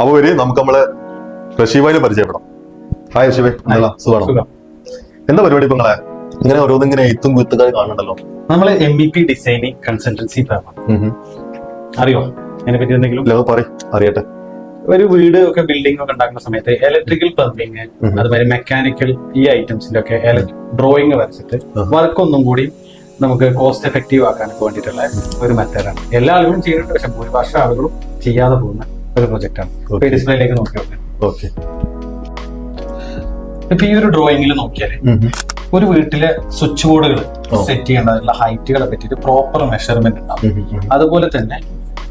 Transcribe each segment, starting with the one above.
അപ്പൊ വരി നമുക്ക് നമ്മളെ റഷീബായിനെ പരിചയപ്പെടാം. ഹായ് റഷീബ്, സുഖമാണോ? എന്താ പരിപാടി ഇപ്പൊ നിങ്ങളെ? ഇങ്ങനെ ഓരോന്നിങ്ങനെ എഴുത്തും കുത്തുകാർ കാണുന്നുണ്ടല്ലോ. നമ്മള് MVP ഡിസൈനിങ് കൺസൾട്ടൻസി ഫേമാണ്. അറിയോ അതിനെ പറ്റി എന്തെങ്കിലും? അറിയട്ടെ. ഒരു വീട് ഒക്കെ ബിൽഡിംഗ് ഒക്കെ ഉണ്ടാക്കുന്ന സമയത്ത് ഇലക്ട്രിക്കൽ പ്ലംബിങ്, അതുപോലെ മെക്കാനിക്കൽ ഈ ഐറ്റംസിന്റെ ഒക്കെ ഡ്രോയിങ് വരച്ചിട്ട് വർക്ക് ഒന്നും കൂടി നമുക്ക് കോസ്റ്റ് എഫക്റ്റീവ് ആക്കാനൊക്കെ വേണ്ടിയിട്ടുള്ള ഒരു മെത്തേഡാണ്. എല്ലാ ആളുകളും ചെയ്യുന്നുണ്ട്, പക്ഷെ ഭൂരിഭാഗം ആളുകളും ചെയ്യാതെ പോകുന്ന ഒരു പ്രൊജക്ട് ആണ്. ഇപ്പൊ ഡിസ്പ്ലേയിലേക്ക് നോക്കി നോക്കാം. ഇപ്പൊ ഈ ഒരു ഡ്രോയിങ്ങിൽ നോക്കിയാല് ഒരു വീട്ടിലെ സ്വിച്ച് ബോർഡുകൾ സെറ്റ് ചെയ്യേണ്ടതായിട്ടുള്ള ഹൈറ്റുകളെ പറ്റിയിട്ട് പ്രോപ്പർ മെഷർമെന്റ് ഉണ്ടാവും. അതുപോലെ തന്നെ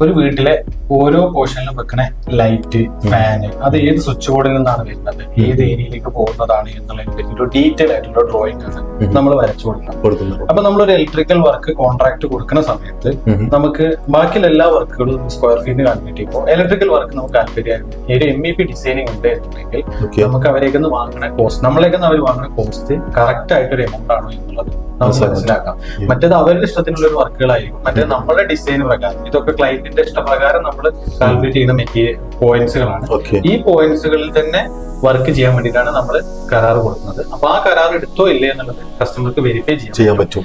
ഒരു വീട്ടിലെ ഓരോ പോർഷനിലും വെക്കണ ലൈറ്റ്, ഫാന്, അത് ഏത് സ്വിച്ച് ബോർഡിൽ നിന്നാണ് വരുന്നത്, ഏത് ഏരിയയിലേക്ക് പോകുന്നതാണ് എന്നുള്ളതിനെ പറ്റിയിട്ട് ഡീറ്റെയിൽ ആയിട്ടുള്ള ഡ്രോയിങ് ആണ് നമ്മൾ വരച്ചു കൊടുക്കുന്നത്. അപ്പൊ നമ്മളൊരു ഇലക്ട്രിക്കൽ വർക്ക് കോൺട്രാക്ട് കൊടുക്കുന്ന സമയത്ത് നമുക്ക് ബാക്കിയുള്ള എല്ലാ വർക്കുകളും സ്ക്വയർ ഫീറ്റിന് കാൽക്കുലേറ്റ് ചെയ്യുമ്പോൾ ഇലക്ട്രിക്കൽ വർക്ക് നമുക്ക് കാൽക്കുലേറ്റ് ചെയ്യാൻ ഒരു MEP ഡിസൈനിങ് ഉണ്ട് എന്നുണ്ടെങ്കിൽ നമുക്ക് അവരേക്ക് വാങ്ങുന്ന കോസ്റ്റ്, നമ്മളേക്ക് അവർ വാങ്ങുന്ന കോസ്റ്റ് കറക്റ്റ് ആയിട്ടൊരു എമൗണ്ട് ആണോ എന്നുള്ളത് നമുക്ക് മനസ്സിലാക്കാം. മറ്റേത് അവരുടെ ഇഷ്ടത്തിനുള്ള ഒരു വർക്കുകളായിരിക്കും. മറ്റേത് നമ്മുടെ ഡിസൈൻ പ്രകാരം, ഇതൊക്കെ ക്ലയന്റിന്റെ ഇഷ്ടപ്രകാരം നമ്മൾ കാൽക്കുലേറ്റ് ചെയ്യുന്ന മെറ്റീരിയൽ പോയിന്റ്സുകളാണ്. ഈ പോയിന്റ്സുകളിൽ തന്നെ വർക്ക് ചെയ്യാൻ വേണ്ടിയിട്ടാണ് നമ്മൾ കരാർ കൊടുക്കുന്നത്. അപ്പൊ ആ കരാർ എടുത്തോ ഇല്ലേ എന്നുള്ളത് കസ്റ്റമർക്ക് വെരിഫൈ ചെയ്യാൻ പറ്റും.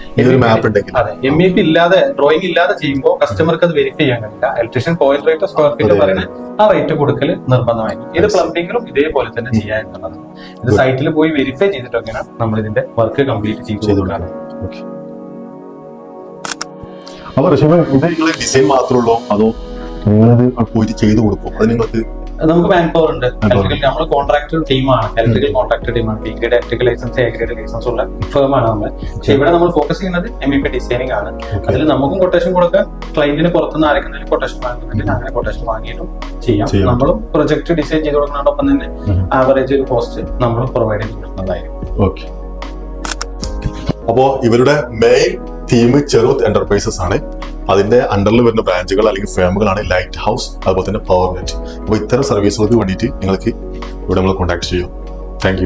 അതെ, MEP ഇല്ലാതെ, ഡ്രോയിങ് ഇല്ലാതെ ചെയ്യുമ്പോൾ കസ്റ്റമർക്ക് അത് വെരിഫൈ ചെയ്യാൻ കഴിയില്ല. Electrician point rate square feet പറയുന്നത് ആ റേറ്റ് കൊടുക്കൽ നിർബന്ധമായിരിക്കും. ഇത് പ്ലംബിംഗിലും ഇതേപോലെ തന്നെ ചെയ്യാൻ എന്നുള്ളതാണ്. ഇത് സൈറ്റിൽ പോയി വെരിഫൈ ചെയ്തിട്ടൊക്കെയാണ് നമ്മൾ ഇതിന്റെ വർക്ക് കംപ്ലീറ്റ് ചെയ്തു കൊടുക്കുന്നത്. അപ്പൊ റഷീബ്, ഇത് നിങ്ങൾ ഡിസൈൻ മാത്രമേ ഉള്ളൂ അതോ നിങ്ങളത് പോയിട്ട് ചെയ്തു കൊടുക്കും? അത് നിങ്ങൾക്ക് നമുക്ക് മാൻ പവർ ഉണ്ട്. നമ്മൾ കോൺട്രാക്ടർ ടീമാണ്, ഇലക്ട്രിക്കൽ കോൺട്രാക്ടർ ടീമാണ്. B grade electrical licence, A grade licence ഉള്ള ഫേമാണ് നമ്മൾ. പക്ഷെ ഇവിടെ നമ്മൾ ഫോക്കസ് ചെയ്യുന്നത് MEP ഡിസൈനിങ് ആണ്. അതിൽ നമുക്കും കൊട്ടേഷൻ കൊടുക്കാൻ, ക്ലയന്റിന് പുറത്തുനിന്ന് ആരെങ്കിലും കൊട്ടേഷൻ വാങ്ങുന്നുണ്ടെങ്കിൽ അങ്ങനെ കൊട്ടേഷൻ വാങ്ങിയിട്ടും ചെയ്യാം. നമ്മളും പ്രൊജക്ട് ഡിസൈൻ ചെയ്ത് കൊടുക്കുന്നതോടൊപ്പം തന്നെ ആവറേജ് ഒരു കോസ്റ്റ് നമ്മൾ പ്രൊവൈഡ് ചെയ്ത് കൊടുക്കുന്നതായിരിക്കും. അപ്പോ ഇവരുടെ മെയിൻ തീം ചെറുത്ത് എന്റർപ്രൈസസ് ആണ്. അതിന്റെ അണ്ടറിൽ വരുന്ന ബ്രാഞ്ചുകൾ അല്ലെങ്കിൽ ഫേമുകളാണ് ലൈറ്റ് ഹൗസ്, അതുപോലെ തന്നെ പവർ നെറ്റ്. അപ്പോൾ ഇത്തരം സർവീസുകൾക്ക് വേണ്ടിയിട്ട് നിങ്ങൾക്ക് ഇവിടെ നമ്മൾ കോൺടാക്ട് ചെയ്യും. Thank you.